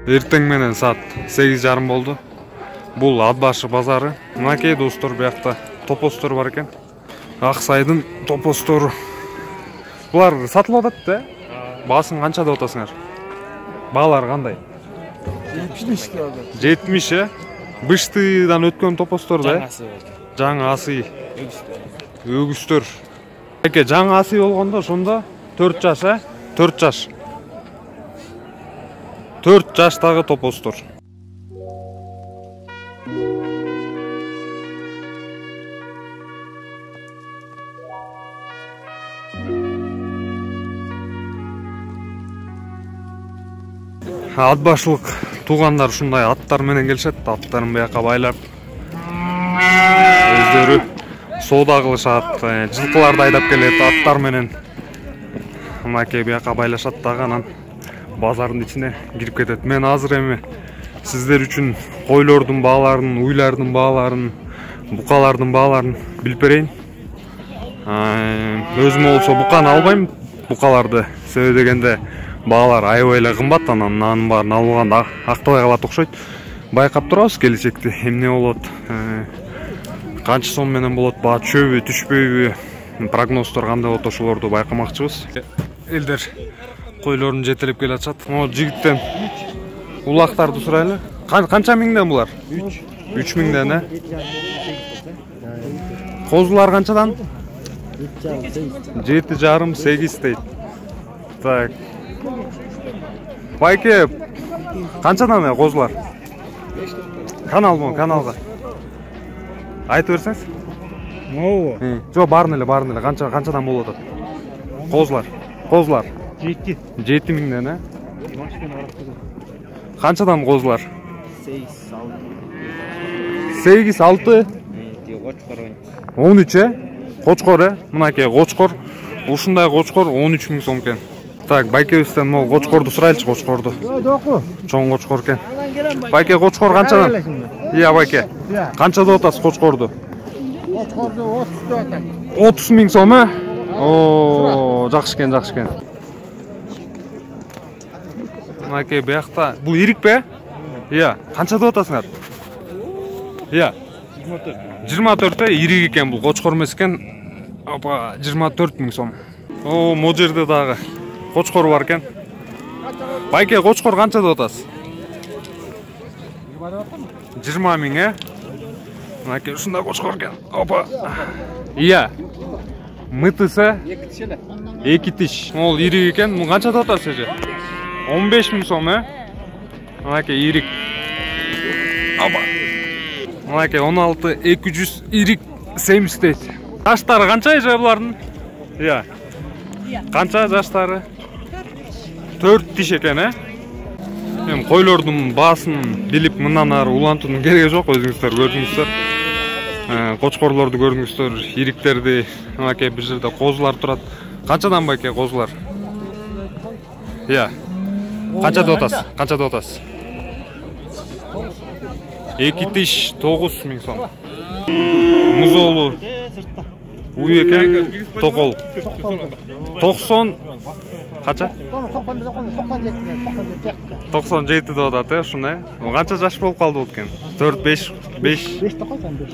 Эртең менен саат 8:30 болду. Бул ат башы базары. Мынакей достор, буякта топостор бар экен. Аксайдын топостору. Булар сатылып атат да? Баасын канча деп атасыңар? Баалар кандай? 70 э? Быштыдан өткөн топостор да? Жаңы асы. Өгүстөр. Эке жаңы асы болгондо ошондо 4 жаш, э? 4 жаш. 4 жаштагы топостор. Ат башылык туугандар ушундай аттар менен келишет, аттарын бияка байлап өздөрү соода кылышат, жылкыларды айдап келет аттар менен. Мынакей бияка байлашат дагы, анан базардын ичине кирип кетет. Мен азыр эми сиздер үчүн койлордун бааларын, уйлардын бааларын, букалардын бааларын билип берейин. Өзүм болсо буканы албайм, букаларды, себеби дегенде баалар аябай эле кымбат, анан анын баарын алганда актабай калат окшойт. Байкап турабыз келечекти, эмне болот, канча сом менен болот, баа түшөбү, түшпөйбү, прогноздор кандай болот, ошолорду байкамакчыбыз. Элдер койлорун жетелеп келе атышат. Могу жигиттен улактарды сурайлы. Канча миңден булар? 3 миңден, э? Козулар канчадан? 7,5-8 дейт. Так. Байке, канчадан козулар? Каналга. Айтып берсеңиз? Могу. Жок, барын эле. Канчадан болуп атат? Козулар. 7 миңден, э? Канчадан козулар? 8-6. 13, э? Кочкор, э? Мынакей кочкор. Ушундай кочкор 13 миң сом экен. Так, байкебизден могу кочкорду сурайлычы, кочкорду. Чоң кочкор экен. Байке, кочкор канчадан? Ия, байке. Канча деп атасыз кочкорду? Кочкорду 30 деп атат. 30 миң сом, э? О, жакшы экен. Мынакей биякта, бул ирик бе? Ия, канча деп атасыңар? Ия. 24, э? Ирик экен, бул кочкор эмес экен. Опа, 24 миң сом. О, могу жерде дагы кочкор бар экен. Байке, кочкор канча деп атасыз? 20 миң, э? Мынакей ушундай кочкор экен. Опа. Ия. Мытысы 2 тиш. Ол ирик экен. Бул канча деп атасыз эже? 15 миң сом, э? Мынакей ирик. Опа. Мынакей 16-200 ирик семиз дейт. Жаштары канча эже булардын? Ия. Канча жаштары? 4 тиш экен, э? Эми койлордун баасын билип мындан ары улантуунун кереги жок, өзүңүздөр көрдүңүздөр. Кочкорлорду көрдүңүздөр, ириктерди. Мынакей бир жерде козулар турат. Канчадан байке козулар? Ия. Канча деп атасыз? 2 тиш 9 миң сом. Музолу уй экен, токол 90 канча? 97 деп атат, э, ушундай. Канча жаш болуп калды болот экен? 4-5,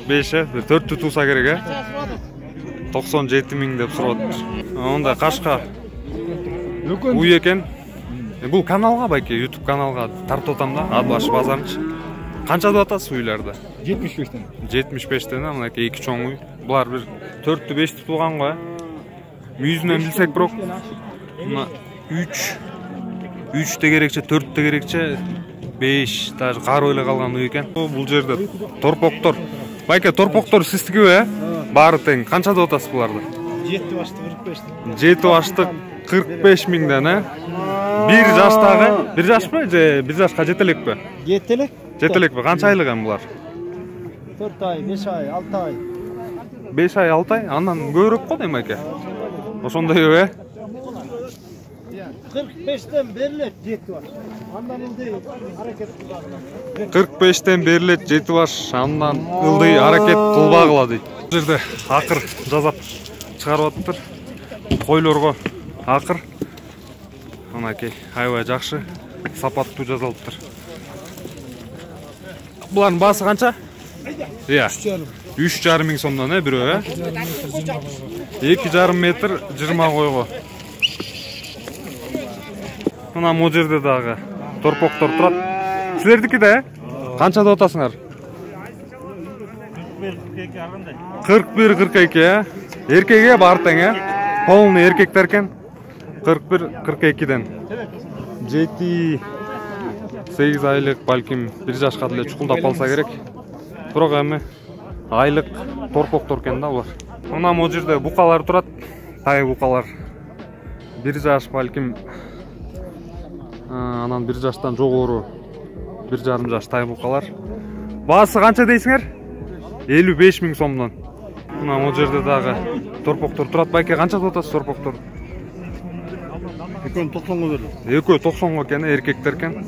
5, э? 4 тууса керек, э? 97 миң деп сурап атат. Онда кашка уй экен. Бул каналга байке, YouTube каналга тартып атам да, ат башы базарынчы. Канча деп атасыз уйларды? 75тен. 75тен, мынакей 2 чоң уй. Булар бир 4-5 тууган го, э? Мүйүзүнөн билсек бирок, мына 3 керекче, 4 керекче, 5, даже кары эле калган уй экен. Бул жерде торпоктор. Байке, торпоктор сиздикиби, э? Баары тең. Канча деп атасыз буларды? 7 башты 45. 7 башты 45 миңден, э? Бир жаштагы, бир жашпы же бир жашка жетелекпи? Жетелекпи? Канча айлык эми булар? 4 ай, 5 ай, 6 ай. 5 ай, 6 ай? Андан көбүрөөк го дейм эке. Ошондойбу, э? 45тен берилет 7 баш. Андан ылдый аракет кылбагыла. 45тен берилет 7 баш, андан ылдый аракет кылбагыла дейт. Бул жерде акыр жазап чыгарып атыптыр. Койлорго акыр. Мынакей аябай жакшы, сапаттуу жазылыптыр. Buların bası kança? Iya. 3,5 ming сомдон бирөө, 2,5 метр 20 койго. Мына могу жерде дагы торпоктор турат. Силердики да? Канчада отасыңар? 41-42, эркеге бар тең, полный эркектер экен. 41-42ден. 7-8 айлык, балким 1 жашка деле чукулдап калса керек. Бирок эми айлык торпоктор экен да булар. Мына могу жерде букалар турат, тай букалар. 1 жаш балким анан 1 жаштан жогору 1,5 жаш тай букалар. Баасы канча дейсиңер? 55 миң сомдон. Мына могу жерде дагы торпоктор турат. Байке канча деп атасыз торпоктор? Экөө 90го берди. Экөө 90го экен, эркектер экен.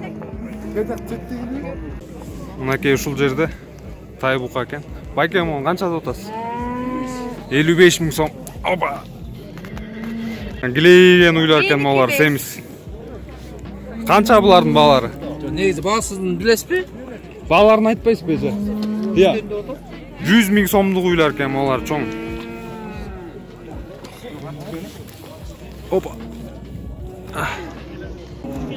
Мынакей ушул жерде тай бука экен. Байке муну канча деп атасыз? 55 миң сом. Опа. Глейген уйлар экен булар, семиз. Канча булардын баалары? Негизи баасызын билесизби? Бааларын айтпайсызбы эже? Иә. 100 миң сомдук уйлар экен булар, чоң. Опа.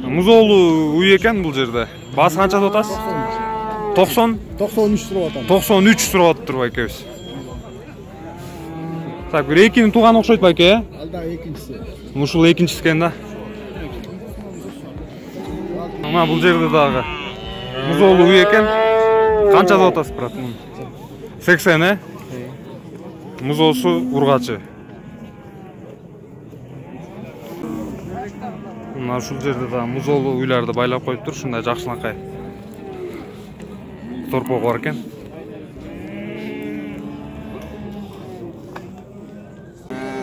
Музоолу уй экен бул жерде. Баасы канча деп атасыз? 90? 93 туруп атам. 93 туруп атыптыр байкебиз. Так, бир экинин тууганы окшойт байке, Алда экинчиси. Ушул экинчиси экен да. Мына бул жерде дагы музоолу уй экен. Канча деп атасыз, брат? 80, Музоосу ургачы. Мына ушул жерде да музоолу уйларды байлап коюптур, ушундай жакшынакай торпок бар экен.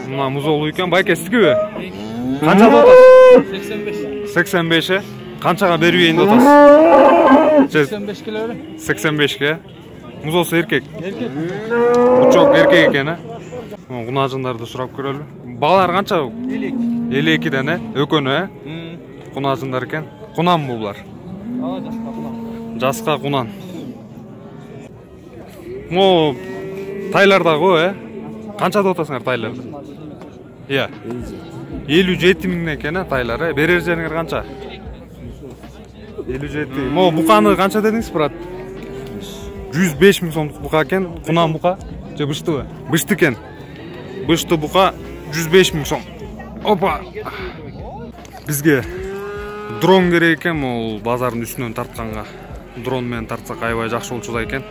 Мына музоолу экен, байке сизгиби? Канча деп атасыз? 85. Канчага берип ийин деп атасыз? 85 келе бер. 85ке. Музоосу эркек. Учок эркек экен, Кунажындарды сурап көрөлү. Баалар канча? 52ден, Өкөнү, Кунажындар экен. Кунан булар. Жаска кунан. Мо тайлар дагы, Канча деп атасыңар тайларды? Иә. 57 миң экен тайлары. Берер жериңер канча? 57. Мо буканы канча дедиңиз, брат? 105 миң сомдук бука экен. Кунан бука же быштыбы? Бышты экен. Бышты бука 105 миң сом. Опа. Бизге дрон керек экен, ол базардын үстүнөн тартканга. Дрон менен тартсак аябай жакшы болчу да экен.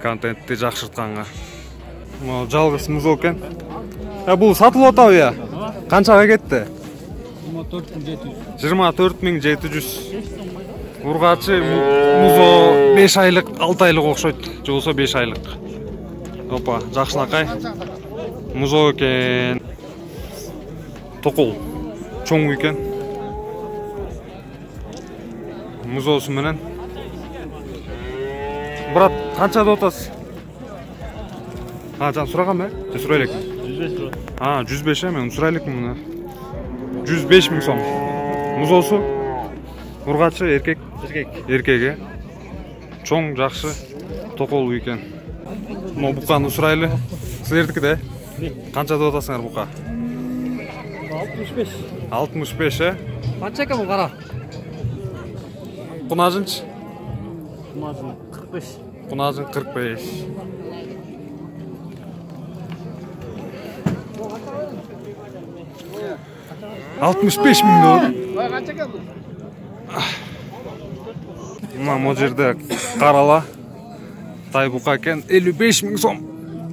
Контентти жакшыртканга. Мо жалгыз музоо экен. Бул сатылып атабы я? Канчага кетти? 24700. Ургачы музоо 5 айлык, 6 айлык окшойт. Же болсо 5 айлык. Опа, жакшынакай музоо экен. Токол чоң экен. Музоосу менен. Брат, канча деп атасыз? Жан сурагам же сурай элек. 105. 105 мен сурай элекмин муну. 105 миң сом. Музоосу ургачы эркек. Эркеге. Чоң, жакшы, токол экен. Мына буканы сурайлы. Силердики да? Канча деп атасыңар бука? 65. 65, Канча экен бул кара? Кунажынчы? Кунажын 45. Кунажын 45. $65 миң доллар. Канча экен бул? Мына могу жерде карала тай бука экен, 55 миң сом.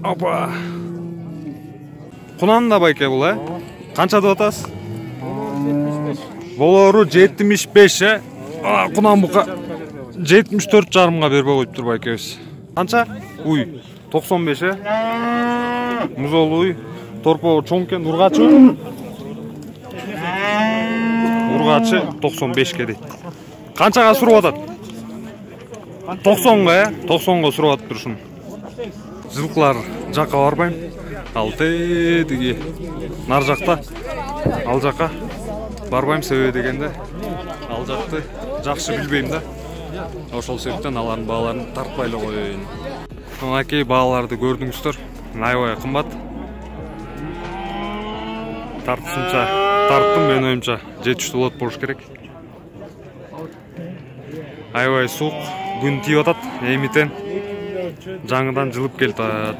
Опа. Кунан да байке бул, Канча деп атасыз? 75. Болору 75, Кунан бука 74,5-га бербей коюптур байкебиз. Канча? Уй, 95, Музоолу уй, торпо чоң экен, ургачы. Ургачы 95ке дейт. Канчага суруп атат? 90га, 90га суруп атыптыр ушун. Жылкылар жакка барбайм. Ал тедиги нар жакта, ал жакка барбайм себеби дегенде ал жакты жакшы билбейм да. Ошол себептен алардын бааларын тартпай эле коеюн. Мынакей бааларды көрдүңүздөр. Аябай кымбат. Тартсынча тарттым, мен оюмча жетиштүү лот болуш керек. Аябай суук, күн тийип атат, эмитен жаңыдан жылып келатат.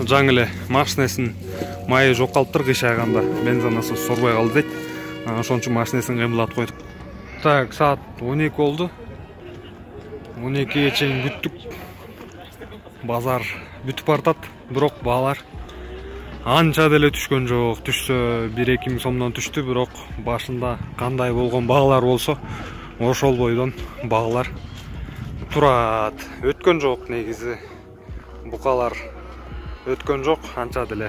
Жаңы эле машинесин майы жок калыптыр, кыйшайганда бензин насос сорбой калды дейт. Ошон үчүн машинесин кембулатып койдук. Так, саат 12 болду. 12ге чейин күттүк. Базар бүтүп бартат, бирок баалар анча деле түшкөн жок. Түшсө 1-2 миң сомдон түштү, бирок башында кандай болгон баалар болсо, ошол бойдон баалар турат. Өткөн жок негизи. Букалар өткөн жок, анча деле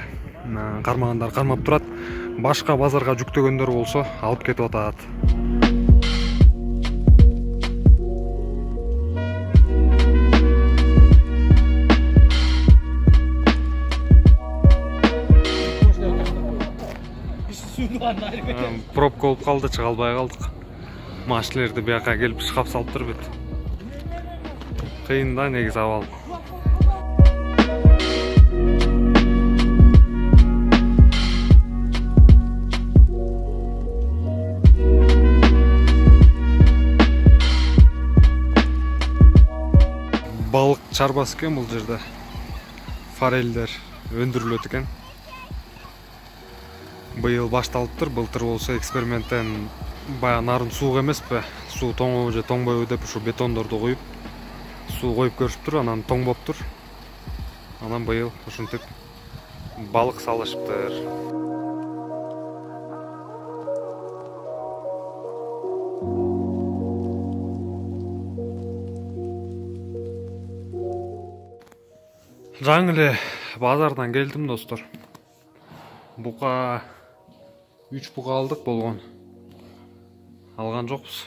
кармагандар кармап турат. Башка базарга жүктөгөндөр болсо алып кетип атат. Пробка болуп калды, чыга албай калдык. Машиналерди бияка келип шкаф салыптыр бет. Кыйын да негизи абал. Балык чарбасы экен бул жерде. Форелдер өндүрүлөт экен. Быйыл башталыптыр, былтыр болсо эксперименттен баягы нарын суук эмеспи, суу тоңобу же тоңбойбу деп ушу бетондорду коюп, суу коюп көрүшүптүр, анан тоңбоптур. Анан быйыл ушинтип балык салышыптыр. Жаңы эле базардан келдим, достор. Бука 3 бука алдык болгон. Алган жокпуз.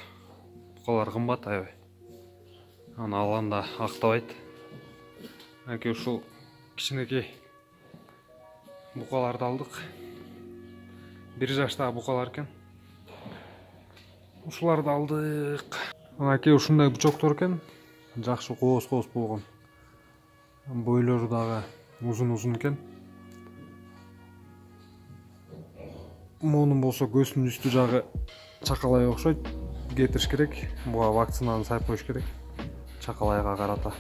Букалар кымбат аябай. Аны алганда актабайт. Аке ушул кичинекей букаларды алдык. 1 жаштагы букалар экен. Ушуларды алдык. Аке ушундай бучоктор экен. Жакшы кооз-кооз болгон. Бойлору дагы узун-узун экен. Монун болсо көзүнүн үстү жагы чакалайга окшойт. Кетириш керек. Буга вакцинаны сайып коюш керек. Чакалайга карата.